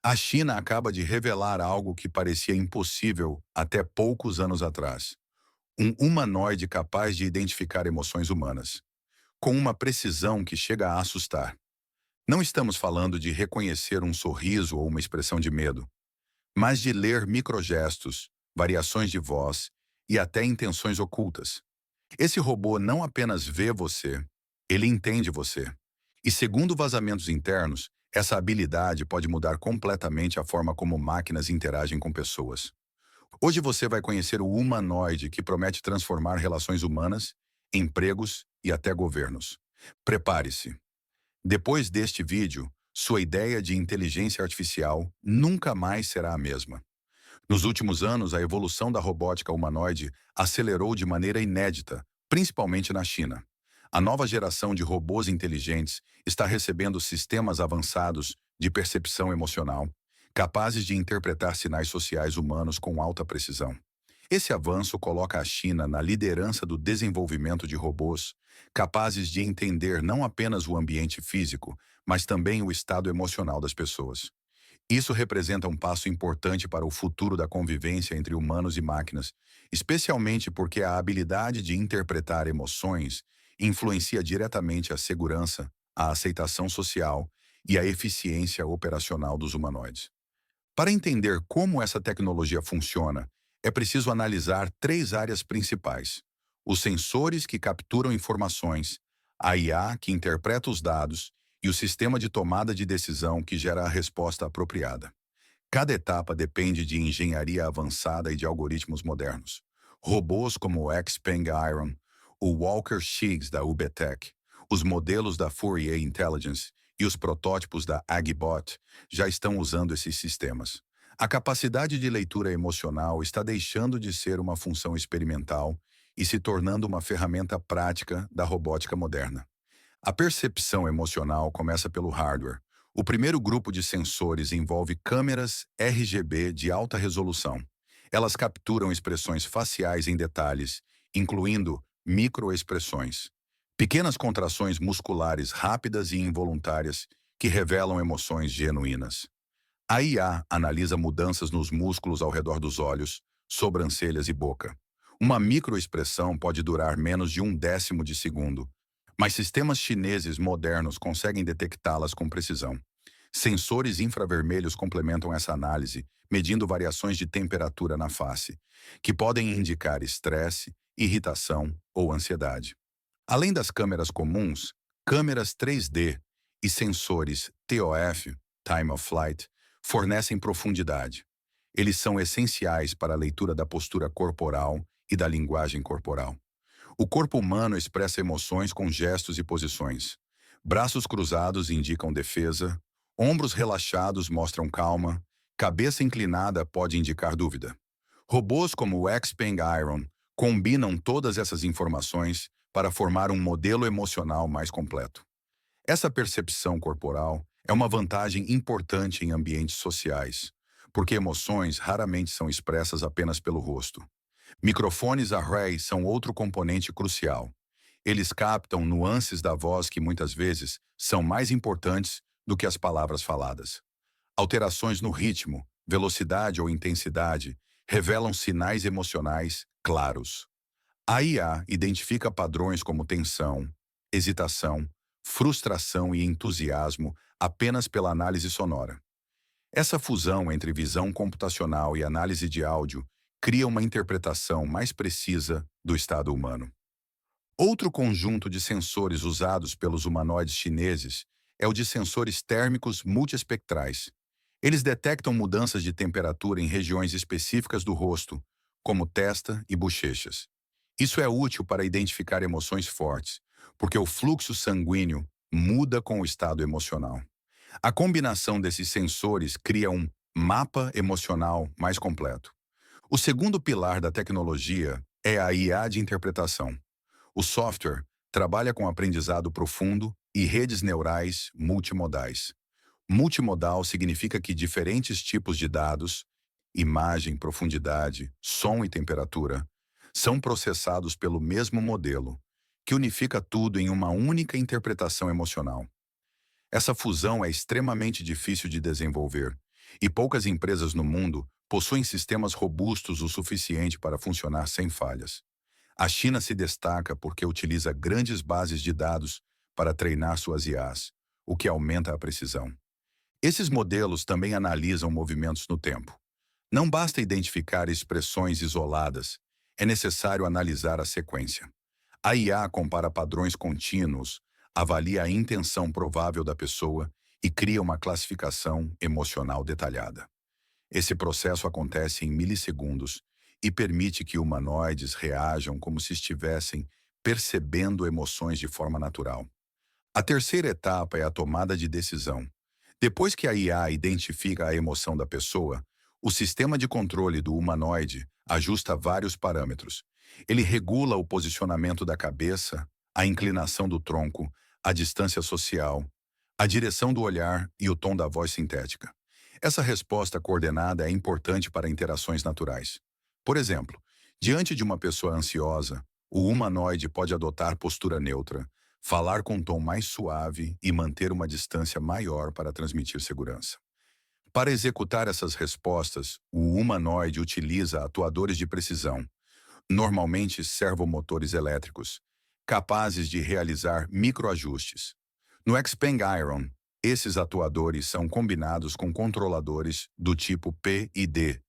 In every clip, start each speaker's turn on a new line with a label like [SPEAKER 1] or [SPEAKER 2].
[SPEAKER 1] A China acaba de revelar algo que parecia impossível até poucos anos atrás. Um humanoide capaz de identificar emoções humanas, com uma precisão que chega a assustar. Não estamos falando de reconhecer um sorriso ou uma expressão de medo, mas de ler microgestos, variações de voz e até intenções ocultas. Esse robô não apenas vê você, ele entende você. E segundo vazamentos internos, essa habilidade pode mudar completamente a forma como máquinas interagem com pessoas. Hoje você vai conhecer o humanoide que promete transformar relações humanas, empregos e até governos. Prepare-se. Depois deste vídeo, sua ideia de inteligência artificial nunca mais será a mesma. Nos últimos anos, a evolução da robótica humanoide acelerou de maneira inédita, principalmente na China. A nova geração de robôs inteligentes está recebendo sistemas avançados de percepção emocional, capazes de interpretar sinais sociais humanos com alta precisão. Esse avanço coloca a China na liderança do desenvolvimento de robôs, capazes de entender não apenas o ambiente físico, mas também o estado emocional das pessoas. Isso representa um passo importante para o futuro da convivência entre humanos e máquinas, especialmente porque a habilidade de interpretar emoções influencia diretamente a segurança, a aceitação social e a eficiência operacional dos humanoides. Para entender como essa tecnologia funciona, é preciso analisar três áreas principais: os sensores que capturam informações, a IA que interpreta os dados e o sistema de tomada de decisão que gera a resposta apropriada. Cada etapa depende de engenharia avançada e de algoritmos modernos. Robôs como o Xpeng Iron, o Walker Shigs da UBTech, os modelos da Fourier Intelligence e os protótipos da Agbot já estão usando esses sistemas. A capacidade de leitura emocional está deixando de ser uma função experimental e se tornando uma ferramenta prática da robótica moderna. A percepção emocional começa pelo hardware. O primeiro grupo de sensores envolve câmeras RGB de alta resolução. Elas capturam expressões faciais em detalhes, incluindo microexpressões, pequenas contrações musculares rápidas e involuntárias que revelam emoções genuínas. A IA analisa mudanças nos músculos ao redor dos olhos, sobrancelhas e boca. Uma microexpressão pode durar menos de 1/10 de segundo, mas sistemas chineses modernos conseguem detectá-las com precisão. Sensores infravermelhos complementam essa análise, medindo variações de temperatura na face, que podem indicar estresse, irritação ou ansiedade. Além das câmeras comuns, câmeras 3D e sensores TOF, Time of Flight, fornecem profundidade. Eles são essenciais para a leitura da postura corporal e da linguagem corporal. O corpo humano expressa emoções com gestos e posições. Braços cruzados indicam defesa, ombros relaxados mostram calma, cabeça inclinada pode indicar dúvida. Robôs como o Xpeng Iron combinam todas essas informações para formar um modelo emocional mais completo. Essa percepção corporal é uma vantagem importante em ambientes sociais, porque emoções raramente são expressas apenas pelo rosto. Microfones Array são outro componente crucial. Eles captam nuances da voz que muitas vezes são mais importantes do que as palavras faladas. Alterações no ritmo, velocidade ou intensidade revelam sinais emocionais claros. A IA identifica padrões como tensão, hesitação, frustração e entusiasmo apenas pela análise sonora. Essa fusão entre visão computacional e análise de áudio cria uma interpretação mais precisa do estado humano. Outro conjunto de sensores usados pelos humanoides chineses é o de sensores térmicos multiespectrais. Eles detectam mudanças de temperatura em regiões específicas do rosto, como testa e bochechas. Isso é útil para identificar emoções fortes, porque o fluxo sanguíneo muda com o estado emocional. A combinação desses sensores cria um mapa emocional mais completo. O segundo pilar da tecnologia é a IA de interpretação. O software trabalha com aprendizado profundo e redes neurais multimodais. Multimodal significa que diferentes tipos de dados, imagem, profundidade, som e temperatura, são processados pelo mesmo modelo, que unifica tudo em uma única interpretação emocional. Essa fusão é extremamente difícil de desenvolver E poucas empresas no mundo possuem sistemas robustos o suficiente para funcionar sem falhas. A China se destaca porque utiliza grandes bases de dados para treinar suas IAs, o que aumenta a precisão. Esses modelos também analisam movimentos no tempo. Não basta identificar expressões isoladas, é necessário analisar a sequência. A IA compara padrões contínuos, avalia a intenção provável da pessoa e cria uma classificação emocional detalhada. Esse processo acontece em milissegundos e permite que humanoides reajam como se estivessem percebendo emoções de forma natural. A terceira etapa é a tomada de decisão. Depois que a IA identifica a emoção da pessoa, o sistema de controle do humanoide ajusta vários parâmetros. Ele regula o posicionamento da cabeça, a inclinação do tronco, a distância social, a direção do olhar e o tom da voz sintética. Essa resposta coordenada é importante para interações naturais. Por exemplo, diante de uma pessoa ansiosa, o humanoide pode adotar postura neutra, falar com um tom mais suave e manter uma distância maior para transmitir segurança. Para executar essas respostas, o humanoide utiliza atuadores de precisão, normalmente servomotores elétricos, capazes de realizar microajustes. No Xpeng Iron, esses atuadores são combinados com controladores do tipo P e D,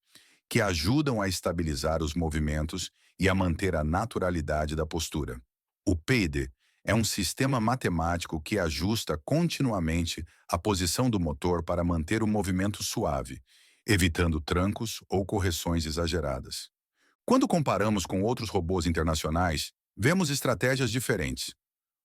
[SPEAKER 1] que ajudam a estabilizar os movimentos e a manter a naturalidade da postura. O PID é um sistema matemático que ajusta continuamente a posição do motor para manter o movimento suave, evitando trancos ou correções exageradas. Quando comparamos com outros robôs internacionais, vemos estratégias diferentes.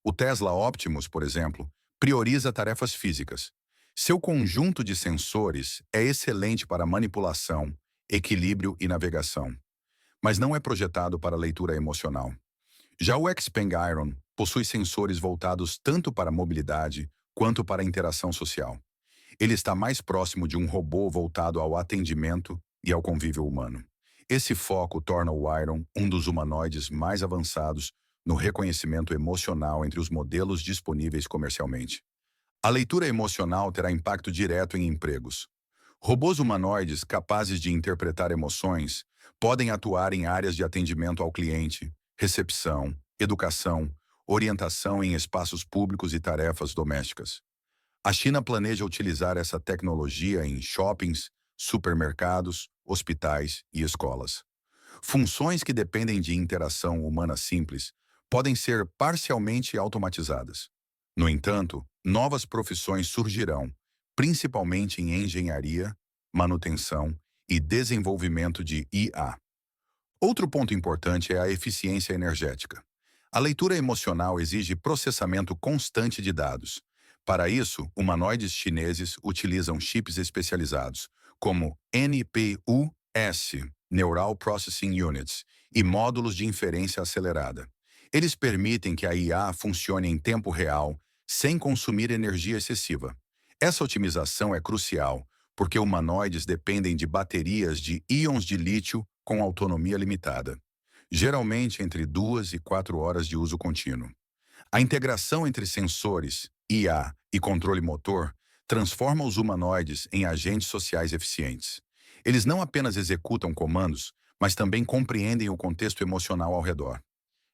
[SPEAKER 1] O Tesla Optimus, por exemplo, prioriza tarefas físicas. Seu conjunto de sensores é excelente para manipulação, equilíbrio e navegação, mas não é projetado para leitura emocional. Já o Xpeng Iron possui sensores voltados tanto para mobilidade quanto para interação social. Ele está mais próximo de um robô voltado ao atendimento e ao convívio humano. Esse foco torna o Iron um dos humanoides mais avançados no reconhecimento emocional entre os modelos disponíveis comercialmente. A leitura emocional terá impacto direto em empregos. Robôs humanoides capazes de interpretar emoções podem atuar em áreas de atendimento ao cliente, recepção, educação, orientação em espaços públicos e tarefas domésticas. A China planeja utilizar essa tecnologia em shoppings, supermercados, hospitais e escolas. Funções que dependem de interação humana simples podem ser parcialmente automatizadas. No entanto, novas profissões surgirão, principalmente em engenharia, manutenção e desenvolvimento de IA. Outro ponto importante é a eficiência energética. A leitura emocional exige processamento constante de dados. Para isso, humanoides chineses utilizam chips especializados, como NPUs, Neural Processing Units, e módulos de inferência acelerada. Eles permitem que a IA funcione em tempo real, sem consumir energia excessiva. Essa otimização é crucial, porque humanoides dependem de baterias de íons de lítio com autonomia limitada, geralmente entre 2 e 4 horas de uso contínuo. A integração entre sensores, IA e controle motor transforma os humanoides em agentes sociais eficientes. Eles não apenas executam comandos, mas também compreendem o contexto emocional ao redor.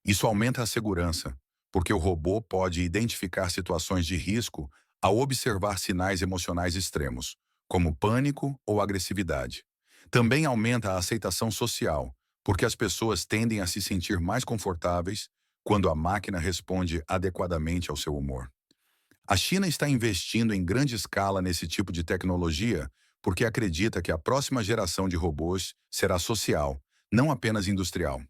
[SPEAKER 1] Isso aumenta a segurança, porque o robô pode identificar situações de risco ao observar sinais emocionais extremos, como pânico ou agressividade. Também aumenta a aceitação social, porque as pessoas tendem a se sentir mais confortáveis quando a máquina responde adequadamente ao seu humor. A China está investindo em grande escala nesse tipo de tecnologia porque acredita que a próxima geração de robôs será social, não apenas industrial.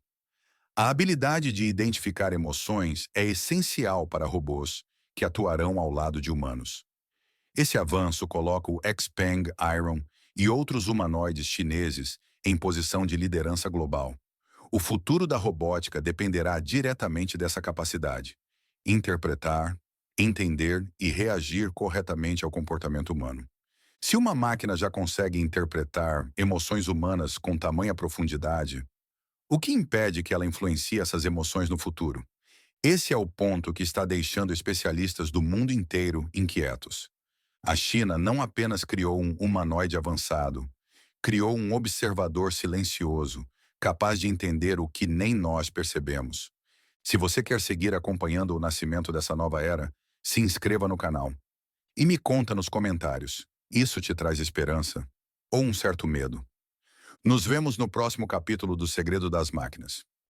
[SPEAKER 1] A habilidade de identificar emoções é essencial para robôs que atuarão ao lado de humanos. Esse avanço coloca o Xpeng Iron e outros humanoides chineses em posição de liderança global. O futuro da robótica dependerá diretamente dessa capacidade: interpretar, entender e reagir corretamente ao comportamento humano. Se uma máquina já consegue interpretar emoções humanas com tamanha profundidade, o que impede que ela influencie essas emoções no futuro? Esse é o ponto que está deixando especialistas do mundo inteiro inquietos. A China não apenas criou um humanoide avançado, criou um observador silencioso, capaz de entender o que nem nós percebemos. Se você quer seguir acompanhando o nascimento dessa nova era, se inscreva no canal. E me conta nos comentários, isso te traz esperança ou um certo medo? Nos vemos no próximo capítulo do Segredo das Máquinas.